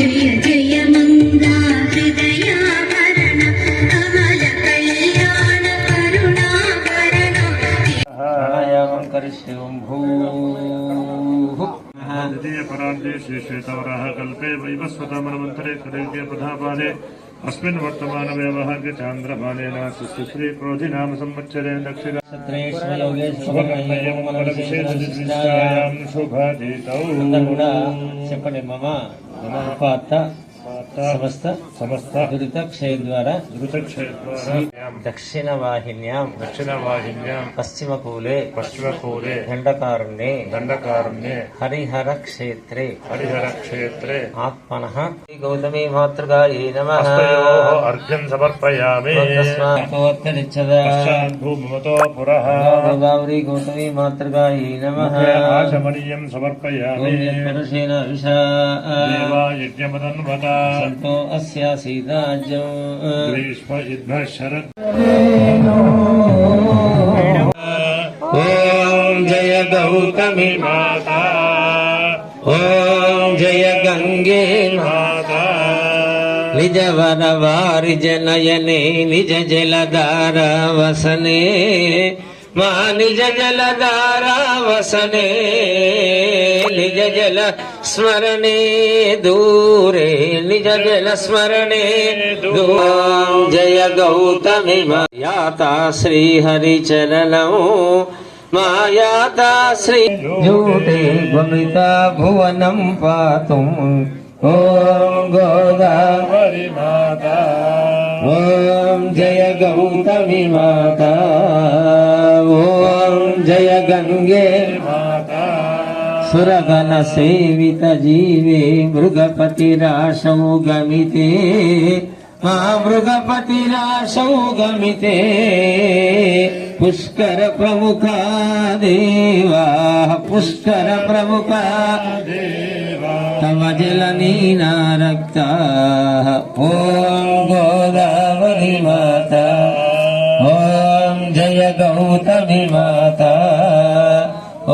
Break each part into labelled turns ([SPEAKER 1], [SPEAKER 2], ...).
[SPEAKER 1] जय जय मंगा हृदयाभरण कमल कल्याण करुणाभरण प्राणायामं करिष्ये ओम भूः द्वितीय परार्धे श्री श्वेतवराह कल्पे वैवस्वतमन्वन्तरे कलियुगे प्रधापादे अस्मिन् वर्तमान व्यवहार्य चान्द्रपालेन सुश्री क्रोधि नाम संवत्सरे दक्षिण शुभादितौ చెప్పండి మమ ఉపాత్త సమస్త దురితక్షయ ద్వారా దక్షిణ వాహిన్యాం పశ్చిమకూలే దండకారుణ్యే హరిహర క్షేత్రే ఆత్మనః గౌతమీ మాతృగాయే నమః అర్ఘ్యం సమర్పయామి భూమతో పురః గౌరీ గౌతమీ మాతృగాయే నమః ఆచమనీయం సమర్పయామి పురుషేణ విషా దేవా యజ్ఞమదన్వత సంతో అస్యాసీదాజ్యం గ్రీష్మ యుద్ధ శరద్ ఓం జయ గౌతమి మాతా ఓం జయ గంగే మాతా నిజ వర వారిజ నయనే నిజ జలధార వసనే మా నిజ జలధార వసనే నిజ జల స్మరణే దూరే నిజ జల స్మరణే దూరం జయ గౌతమి మాయాతా శ్రీ హరి చరణం మాయాతా శ్రీ జూటే గమిత భువనం పాతుం ఓం గోదావరి మాతా ఓం జయ గౌతమి మాతా ఓం జయ గంగే మాతా సురగణ సేవిత జీవే మృగపతిరాశౌ గమితే మా మృగపతిరాశౌ గమితే పుష్కర ప్రముఖా దేవా పుష్కర ప్రముఖా తమ జలనీనా రక్తా ఓం గోదావరి మాతా ఓం జయ గౌతమి మాతా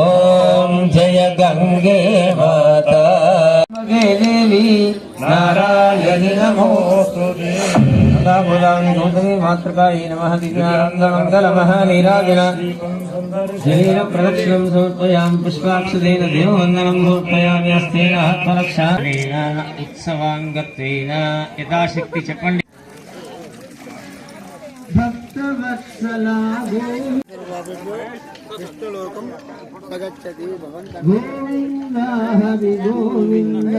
[SPEAKER 1] ఓం జయ గంగే మాతా దేవి నారాయణి నమోస్తుతే గౌతమి మాతృకాయే నమః దివ్యాంగమంగళమహానీరాజన శరీర ప్రదక్షిణం సమర్పయామి పుష్పాక్షతేన దేవవందనం సమర్పయామి హస్తేన ఆత్మరక్షాళేన ఉత్సవాంగత్వేన యథాశక్తి చెప్పండి భక్తవత్సలా విష్ణులోకం ప్రగచ్చతి భవంతం గోవింద హరి గోవింద